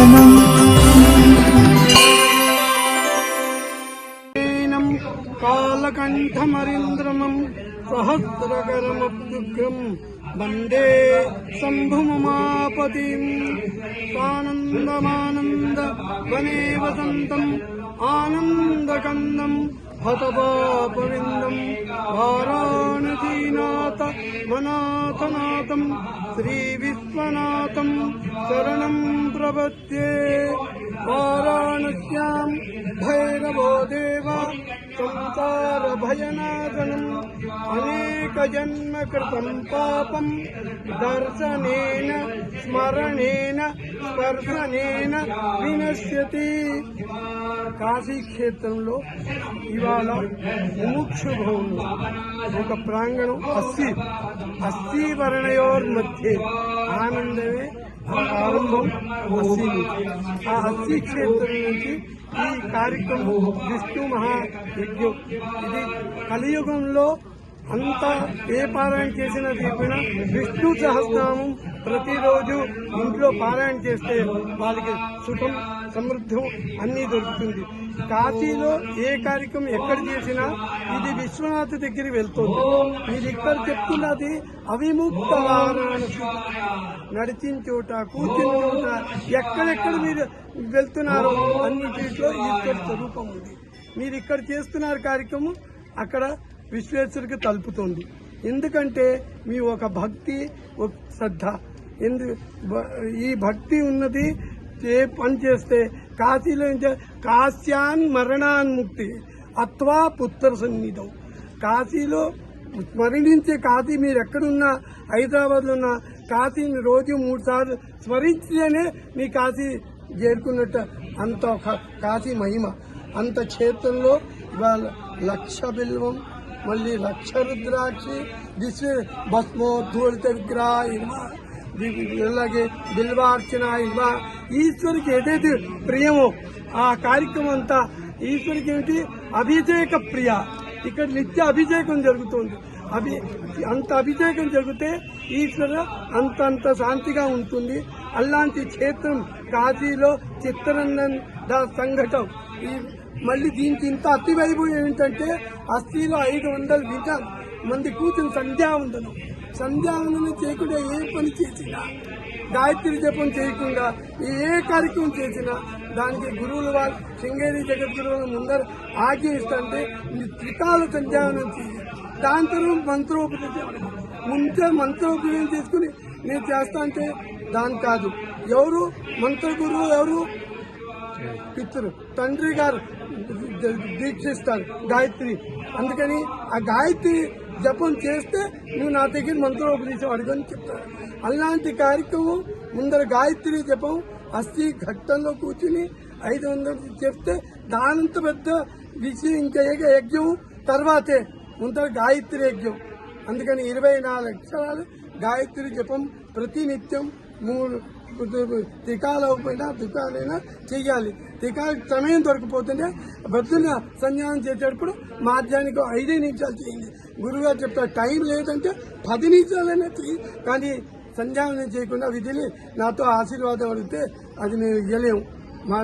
शरणम् कालकण्ठमरिन्द्रमं सहस्रकरमब्दुग्रं वन्दे शम्भुममापतिम् सानन्दमानन्दवने वसन्तम् आनन्दकन्दम् हतपापविन्दम् वाराणसीनाथ वनाथनाथम् श्रीविश्वनाथम् शरणं प्रपद्ये। वाराणस्यां भैरवो देव संसारभयनाशनम् अनेकजन्म कृतं पापं दर्शनेन स्मरणेन स्पर्शनेन विनश्यति। కాశీ క్షేత్రంలో ఇవాళ ముముక్షు భవనంలో ఒక ప్రాంగణం అస్థి వర్ణయోర్మధ్య ఆనందమే ప్రారంభం అస్థి నుంచి. ఆ అస్థి క్షేత్రం నుంచి ఈ కార్యక్రమం విష్ణు మహాయజ్ఞం. ఇది కలియుగంలో అంతా ఏ పారాయణ చేసినా చెప్పినా విష్ణు సహస్రనామం ప్రతిరోజు ఇంట్లో పారాయణ చేస్తే వాళ్ళకి సుఖం సమృద్ధం అన్నీ దొరుకుతుంది. కాశీలో ఏ కార్యక్రమం ఎక్కడ చేసినా ఇది విశ్వనాథ దగ్గరికి వెళ్తుంది. మీరు ఇక్కడ చెప్తున్నది అవిముక్త వారాణసి. నడిచిన చోట కూర్చున్న చోట ఎక్కడెక్కడ మీరు వెళ్తున్నారో అన్నిటిలో ఈశ్వర స్వరూపం ఉంది. మీరు ఇక్కడ చేస్తున్నారు కార్యక్రమం అక్కడ విశ్వేశ్వరుడికి తలుపుతుంది. ఎందుకంటే మీ ఒక భక్తి ఒక శ్రద్ధ ఈ భక్తి ఉన్నది. ఏ పని చేస్తే కాశీలో కాశ్యాన్ మరణాన్ముక్తి అత్వా పుత్ర సన్నిధం. కాశీలో స్మరణించే కాశీ మీరు ఎక్కడున్నా హైదరాబాద్లో ఉన్న కాశీని రోజు 3 సార్లు స్మరించితేనే మీ కాశీ చేరుకున్నట్టు. అంత ఒక కాశీ మహిమ. అంత క్షేత్రంలో ఇవాళ 1,00,000 బిల్వం మళ్ళీ 1,00,000 రుద్రాక్షి భస్మోద్ధూళిత విగ్రహ అలాగే బిల్వార్చన ఈశ్వరికి ఏదైతే ప్రియమో ఆ కార్యక్రమం అంతా ఈశ్వరికి ఏమిటి అభిషేక ప్రియ. ఇక్కడ నిత్య అభిషేకం జరుగుతుంది. అంత అభిషేకం జరిగితే ఈశ్వర అంత శాంతిగా ఉంటుంది. అలాంటి క్షేత్రం కాశీలో చిత్తరంజన్ దాస్ సంఘటం. మళ్ళీ దీనికి ఇంత అతి వైభవం ఏమిటంటే అస్థిలో 500 మంది కూర్చుని సంధ్యావందనం చేయకుండా ఏ పని చేసినా గాయత్రి జపం చేయకుండా ఏ కార్యక్రమం చేసినా దానికి గురువులు వాళ్ళు శృంగేరి జగద్గురువులు ముందర ఆజ్ఞయిస్తుంటే త్రికాల సంధ్యావనం చేయాలి. దాని తర్వాత మంత్రోపదేశం ముందే మంత్రోపదేశం చేసుకుని నేను చేస్తా అంటే దాని కాదు. ఎవరు మంత్ర గురువు ఎవరు పితృ తండ్రి గారు దీక్షిస్తారు గాయత్రి. అందుకని ఆ గాయత్రి జపం చేస్తే నువ్వు నా దగ్గర మంత్రోపదేశం అడుగని చెప్తారు. అలాంటి కార్యక్రమం ముందర గాయత్రి జపం అస్థి ఘట్టంలో కూర్చుని 500 చెప్తే దానంత పెద్ద విషయం ఇంకా యజ్ఞం తర్వాతే ముందర గాయత్రి యజ్ఞం. అందుకని 24 అక్షరాలు గాయత్రి జపం ప్రతినిత్యం 3 త్రికాలైనా దుకాలైనా చెయ్యాలి. త్రికాలకి సమయం దొరకపోతుంటే బద్దున సంధ్యానం చేసేటప్పుడు మాధ్యానికి 5 నిమిషాలు చేయండి. గురువుగారు చెప్తారు టైం లేదంటే 10 నిమిషాలైనా చెయ్యి, కానీ సంధ్యానం చేయకుండా విధిని నాతో ఆశీర్వాదం అడిగితే అది మేము ఇవ్వలేము. మా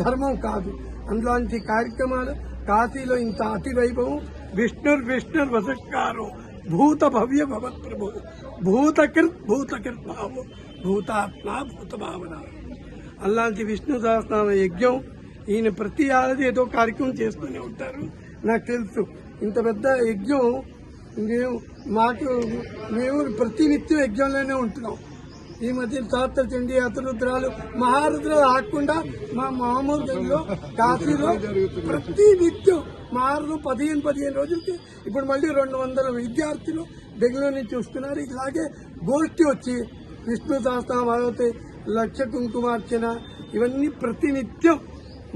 ధర్మం కాదు. అందులాంటి కార్యక్రమాలు కాశీలో ఇంత అతి వైభవం. విష్ణుర్ వసత్కారో భూత భవ్య భవత్ ప్రభు భూతకృత్ భావో భూతాత్మ భూత భావన. అలాంటి విష్ణు సహస్రనామ యజ్ఞం ఈయన ప్రతి ఏడాది ఏదో కార్యక్రమం చేస్తూనే ఉంటారు. నాకు తెలుసు ఇంత పెద్ద యజ్ఞం మేము ప్రతినిత్యం యజ్ఞంలోనే ఉంటున్నాం. ఈ మధ్య సహస్ర చండీ అతిరుద్రాలు మహారుద్రాలు ఆకుండా మా మామూలు గదిలో కాశీలో ప్రతి నిత్యం మారు 15 రోజులకి ఇప్పుడు మళ్ళీ 200 విద్యార్థులు బెంగళూరు నుంచి వస్తున్నారు. ఇలాగే గోష్ఠి వచ్చి విష్ణు సహస్రనామావతి 1,00,000 కుంకుమార్చన ఇవన్నీ ప్రతినిత్యం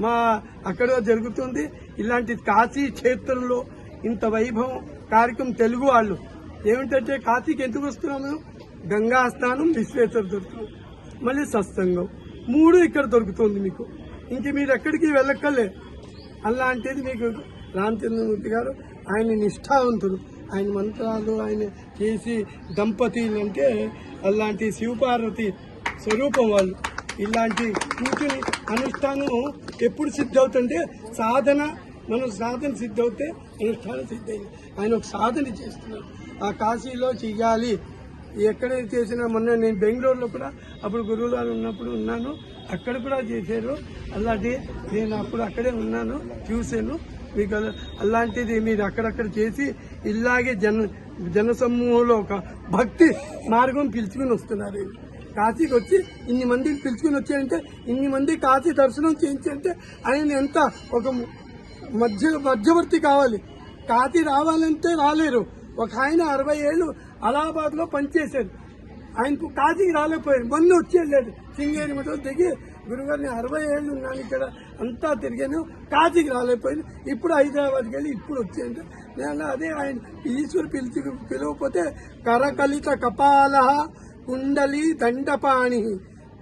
మా అక్కడ జరుగుతుంది. ఇలాంటి కాశీ క్షేత్రంలో ఇంత వైభవం కార్యక్రమం తెలుగు వాళ్ళు ఏమిటంటే కాశీకి ఎందుకు వస్తున్నాము? గంగా స్నానం, విశ్వేశ్వర దొరుకుతాం, మళ్ళీ సత్సంగం 3 ఇక్కడ దొరుకుతుంది మీకు. ఇంక మీరు ఎక్కడికి వెళ్ళక్కర్లే. అలాంటిది మీకు రామచంద్రమూర్తి గారు ఆయన నిష్ఠావంతులు. ఆయన మంత్రాలు ఆయన చేసి దంపతులు అంటే అలాంటి శివపార్వతి స్వరూపం వాళ్ళు. ఇలాంటి కూర్చుని అనుష్ఠానం ఎప్పుడు సిద్ధవుతుంటే మనం సాధన సిద్ధవుతే అనుష్ఠానం సిద్ధమైంది. ఆయన ఒక సాధన చేస్తున్నారు. ఆ కాశీలో చెయ్యాలి, ఎక్కడైతే చేసినా. మొన్న నేను బెంగళూరులో కూడా అప్పుడు గురువుగారు ఉన్నప్పుడు ఉన్నాను, అక్కడ కూడా చేశారు. అలాంటి నేను అప్పుడు అక్కడే ఉన్నాను, చూశాను. మీకు అలాంటిది మీరు అక్కడక్కడ చేసి ఇలాగే జనసమూహంలో ఒక భక్తి మార్గం పిలుచుకుని వస్తున్నారు. కాశీకి వచ్చి ఇన్ని మందిని పిలుచుకుని వచ్చాయంటే, ఇన్ని మంది కాశీ దర్శనం చేయించారంటే ఆయన ఎంత ఒక మధ్యవర్తి కావాలి. కాశీ రావాలంటే రాలేరు. ఒక ఆయన 60 ఏళ్ళు అలహాబాద్ లో పనిచేశారు, ఆయనకు కాశీకి రాలేకపోయారు. మొన్న వచ్చి వెళ్ళాడు సింగేరి మఠం దిగి, గురుగారిని 60 ఏళ్ళు ఉన్నాను ఇక్కడ, అంతా తిరిగాను, కాశీకి రాలేకపోయాను, ఇప్పుడు హైదరాబాద్కి వెళ్ళి ఇప్పుడు వచ్చాయంటే నేను అదే ఆయన ఈశ్వరు పిలవకపోతే కరకలిత కపాల కుండలి దండపాణి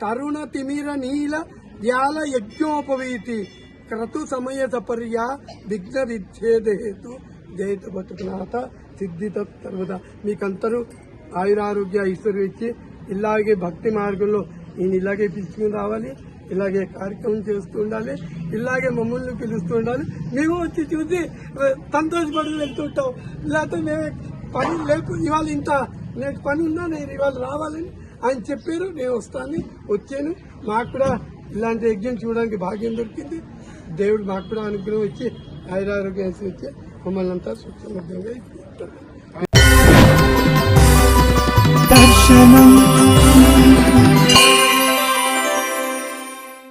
తరుణ తిమిర నీల ధ్యాల యజ్ఞోపవీతి క్రతు సమయ సపర్య విఘ్న విచ్ఛేదేతు జయత బతుకునాథ సిద్ధిత సర్వదా. మీకందరూ ఆయురారోగ్య ఐశ్వర్యం ఇచ్చి ఇలాగే భక్తి మార్గంలో ఈయన ఇలాగే పిలుచుకుని రావాలి, ఇలాగే కార్యక్రమం చేస్తూ ఉండాలి, ఇలాగే మమ్మల్ని పిలుస్తూ ఉండాలి. మేము వచ్చి చూసి సంతోషపడి వెళ్తుంటాం. లేకపోతే మేము పని లేకు, ఇవాళ ఇంత నేను పని ఉన్నా నేను ఇవాళ రావాలని ఆయన చెప్పారు, నేను వచ్చాను. మాకు కూడా ఇలాంటి యజ్ఞం చూడడానికి భాగ్యం దొరికింది. దేవుడు మాకు కూడా అనుగ్రహం ఇచ్చి ఆయురారోగ్యం ఇచ్చి మమ్మల్ని అంతా సుఖంగా ఇస్తారు.